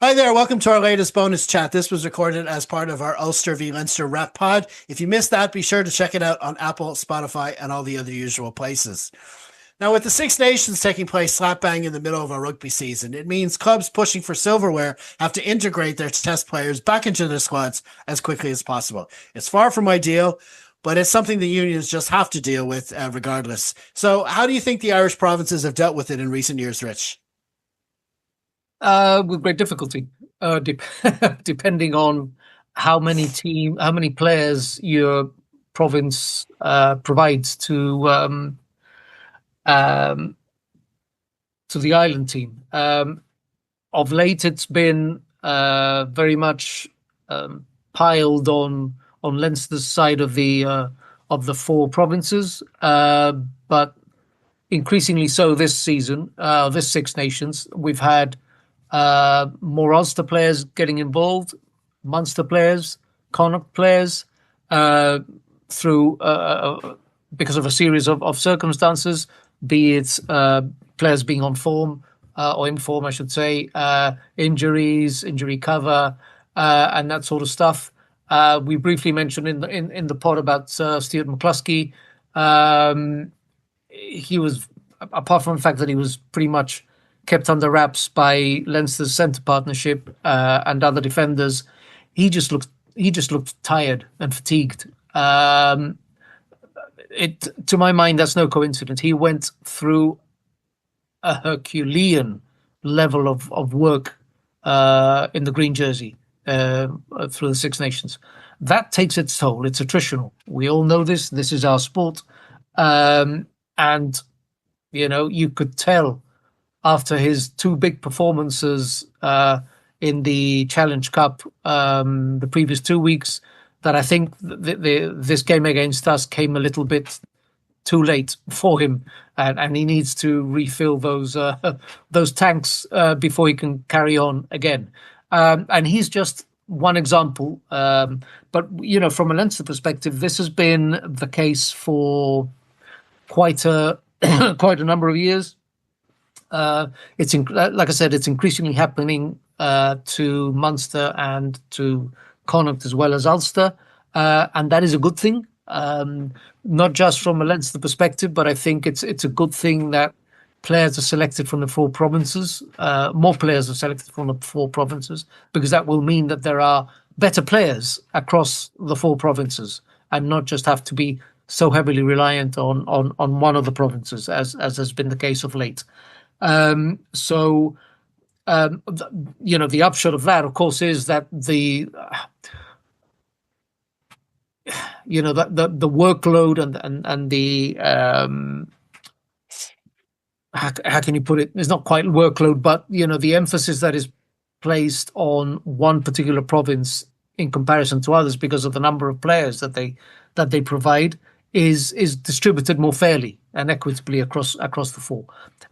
Hi there, welcome to our latest bonus chat. This was recorded as part of our Ulster v Leinster Rep Pod. If you missed that, be sure to check it out on Apple, Spotify, and all the other usual places. Now, with the Six Nations taking place slap bang in the middle of a rugby season, it means clubs pushing for silverware have to integrate their test players back into their squads as quickly as possible. It's far from ideal, but it's something the unions just have to deal with regardless. So how do you think the Irish provinces have dealt with it in recent years, Rich? With great difficulty, depending on how many players your province provides to the island team. Of late, it's been very much piled on Leinster's side of the four provinces, but increasingly so this season, this Six Nations, we've had more Ulster players getting involved, Munster players, Connacht players, through because of a series of circumstances, be it players being on form or in form, I should say, injuries, injury cover, and that sort of stuff. We briefly mentioned in the pod about Stu McCloskey. He was, apart from the fact that he was pretty much kept under wraps by Leinster's centre partnership and other defenders, he just looked tired and fatigued. To my mind, that's no coincidence. He went through a Herculean level of work in the green jersey through the Six Nations. That takes its toll. It's attritional. We all know this. This is our sport. And, you could tell after his two big performances in the Challenge Cup the previous 2 weeks that I think this game against us came a little bit too late for him, and he needs to refill those tanks before he can carry on again. And he's just one example. But, from a Leinster perspective, this has been the case for quite a number of years. It's like I said, it's increasingly happening to Munster and to Connacht as well as Ulster, and that is a good thing. Not just from a Leinster perspective, but I think it's a good thing that players are selected from the four provinces. More players are selected from the four provinces, because that will mean that there are better players across the four provinces, and not just have to be so heavily reliant on one of the provinces, as has been the case of late. The upshot of that, of course, is that the workload and the how can you put it? It's not quite workload, but the emphasis that is placed on one particular province in comparison to others, because of the number of players that they provide, is distributed more fairly and equitably across the four.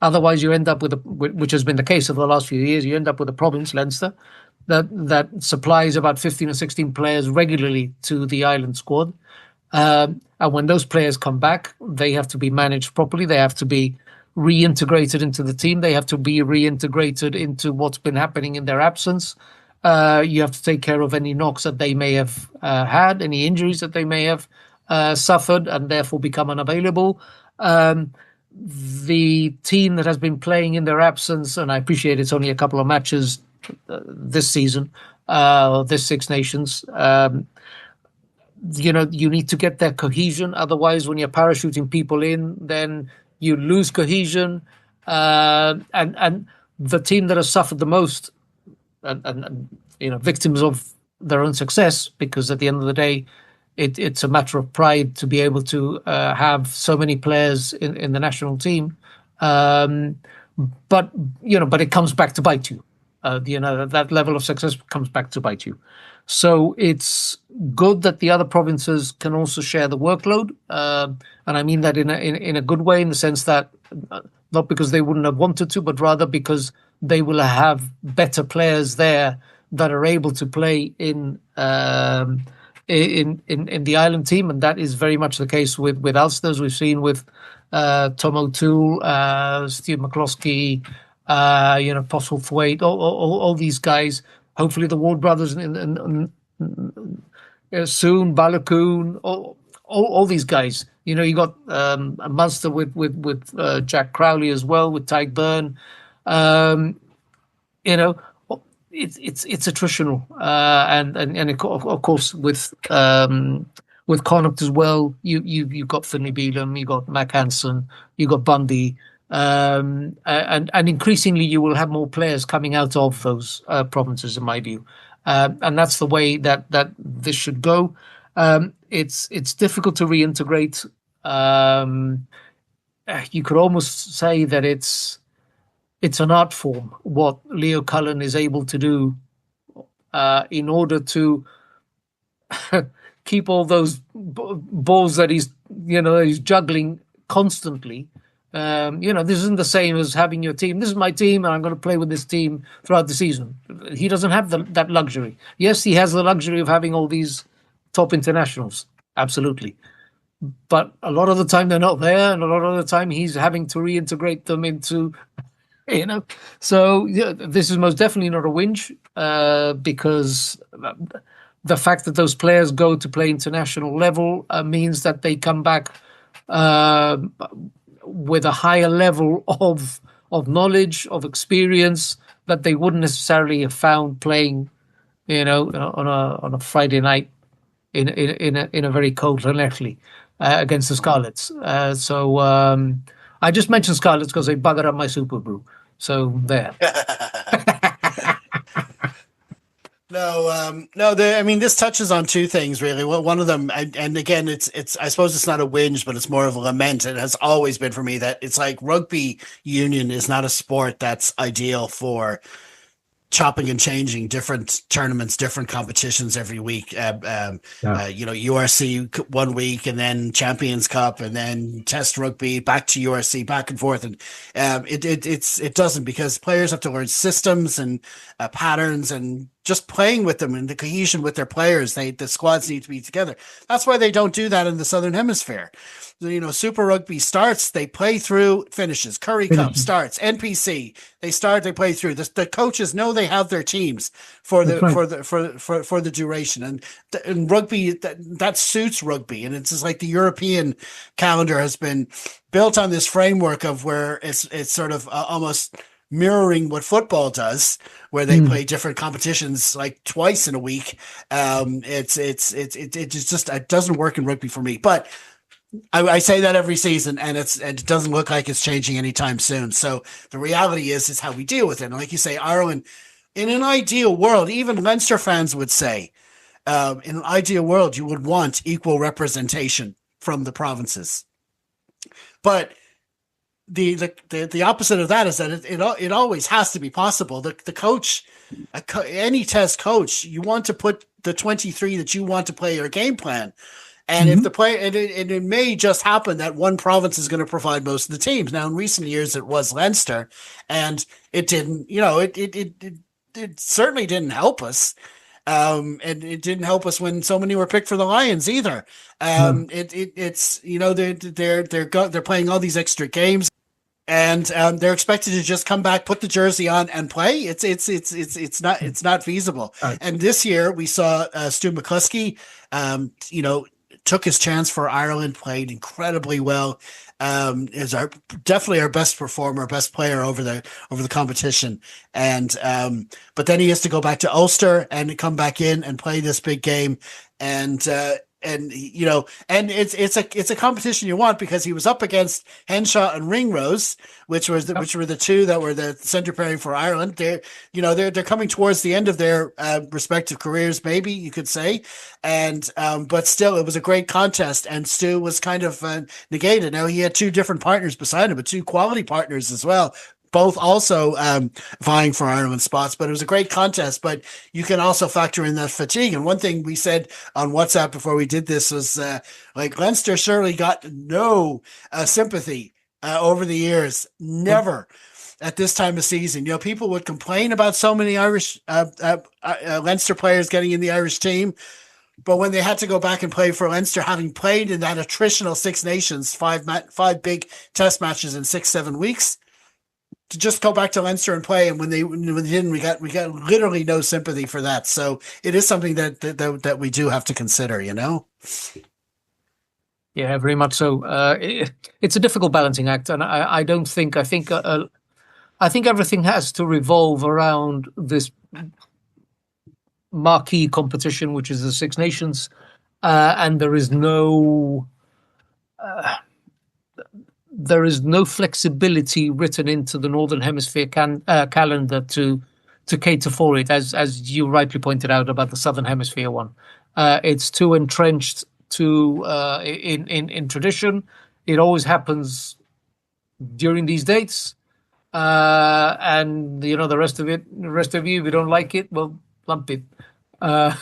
Otherwise, you end up with which has been the case over the last few years, you end up with a province, Leinster, that supplies about 15 or 16 players regularly to the island squad. And when those players come back, they have to be managed properly. They have to be reintegrated into the team. They have to be reintegrated into what's been happening in their absence. You have to take care of any knocks that they may have had, any injuries that they may have suffered and therefore become unavailable. The team that has been playing in their absence, and I appreciate it's only a couple of matches this season, this Six Nations, you need to get that cohesion. Otherwise, when you're parachuting people in, then you lose cohesion. And the team that has suffered the most, and victims of their own success, because at the end of the day, it's a matter of pride to be able to have so many players in the national team. But it comes back to bite you. That level of success comes back to bite you. So it's good that the other provinces can also share the workload, and I mean that in a good way, in the sense that not because they wouldn't have wanted to, but rather because they will have better players there that are able to play in the island team, and that is very much the case with Ulster, as we've seen with Tom O'Toole, Stu McCloskey, Postlethwaite, all these guys. Hopefully, the Ward brothers and soon Balakoon, all these guys. You got a Munster with Jack Crowley as well, with Tyke Byrne. It's attritional, and of course with Connacht as well. You've got Finlay Bealham, you got Mac Hansen, you got Bundy. And increasingly you will have more players coming out of those provinces, in my view, and that's the way that this should go. It's difficult to reintegrate. You could almost say that it's an art form what Leo Cullen is able to do in order to keep all those balls that he's juggling constantly. This isn't the same as having your team. This is my team, and I'm going to play with this team throughout the season. He doesn't have that luxury. Yes, he has the luxury of having all these top internationals, absolutely. But a lot of the time they're not there, and a lot of the time he's having to reintegrate them into, So this is most definitely not a whinge, because the fact that those players go to play international level means that they come back with a higher level of knowledge, of experience that they wouldn't necessarily have found playing, on a Friday night in a very cold Llanelli against the Scarlets. So I just mentioned Scarlets because they buggered up my Super Brew. So there. This touches on two things really. Well, one of them, and again, it's I suppose it's not a whinge, but it's more of a lament. It has always been for me that it's like rugby union is not a sport that's ideal for chopping and changing different tournaments, different competitions every week. URC 1 week, and then Champions Cup, and then Test Rugby, back to URC, back and forth, and it doesn't, because players have to learn systems and patterns, and just playing with them and the cohesion with their players. The squads need to be together. That's why they don't do that in the Southern Hemisphere. Super Rugby starts, they play through, finishes. Curry Cup starts, NPC, they start, they play through. The coaches know they have their teams for the duration, and rugby that suits rugby, and it's just like the European calendar has been built on this framework of where it's sort of almost mirroring what football does, where they play different competitions like twice in a week. It doesn't work in rugby for me, but I say that every season, and it doesn't look like it's changing anytime soon. So the reality is how we deal with it. And like you say, Ireland, in an ideal world, even Leinster fans would say, in an ideal world, you would want equal representation from the provinces. But the opposite of that is that it always has to be possible. The coach, any test coach, you want to put the 23 that you want to play your game plan. And if the play, and it may just happen that one province is going to provide most of the teams. Now, in recent years, it was Leinster, and it didn't. It certainly didn't help us. And it didn't help us when so many were picked for the Lions either. They're playing all these extra games, and they're expected to just come back, put the jersey on, and play. It's not feasible. Right. And this year we saw Stu McCloskey, took his chance for Ireland, played incredibly well. Is definitely our best performer, best player over the competition. And but then he has to go back to Ulster and come back in and play this big game. And it's a competition you want, because he was up against Henshaw and Ringrose, which were the two that were the centre pairing for Ireland. They're coming towards the end of their respective careers, maybe you could say, and but still, it was a great contest, and Stu was kind of negated. Now he had two different partners beside him, but two quality partners as well, both also vying for Ireland spots. But it was a great contest. But you can also factor in that fatigue. And one thing we said on WhatsApp before we did this was Leinster surely got no sympathy over the years. Never. At this time of season, people would complain about so many Irish Leinster players getting in the Irish team. But when they had to go back and play for Leinster, having played in that attritional Six Nations, five big test matches in 6-7 weeks, to just go back to Leinster and play, and when they didn't, we got literally no sympathy for that. So it is something that we do have to consider, you know. Yeah, very much so. It's a difficult balancing act, and I don't think I think everything has to revolve around this marquee competition, which is the Six Nations, and there is no flexibility written into the Northern Hemisphere calendar to cater for it, as you rightly pointed out about the Southern Hemisphere one. It's too entrenched in tradition. It always happens during these dates, and the rest of you, if you don't like it, well, lump it. Yeah.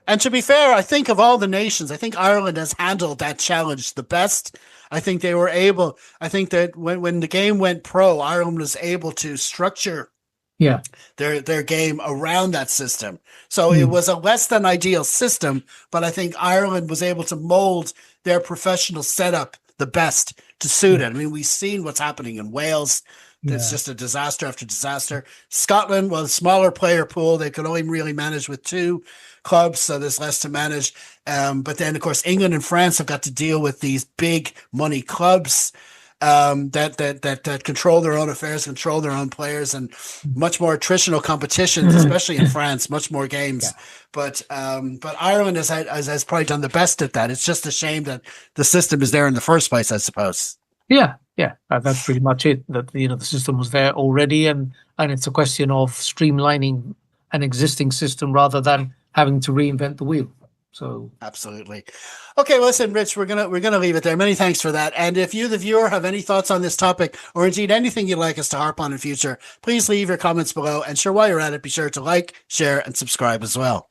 And to be fair, I think of all the nations, I think Ireland has handled that challenge the best. I think they were able. I think that when the game went pro, Ireland was able to structure their game around that system. So it was a less than ideal system, but I think Ireland was able to mold their professional setup the best to suit it. I mean, we've seen what's happening in Wales. It's just a disaster after disaster. Scotland, well, a smaller player pool, they could only really manage with 2 clubs, so there's less to manage. But then, of course, England and France have got to deal with these big money clubs that control their own affairs, control their own players, and much more attritional competitions, especially in France, much more games. But Ireland has probably done the best at that. It's just a shame that the system is there in the first place, I suppose. Yeah, that's pretty much it. That the system was there already, and it's a question of streamlining an existing system rather than having to reinvent the wheel. So absolutely. Okay, listen, Rich, we're gonna leave it there. Many thanks for that. And if you, the viewer, have any thoughts on this topic, or indeed anything you'd like us to harp on in future, please leave your comments below. And sure, while you're at it, be sure to like, share, and subscribe as well.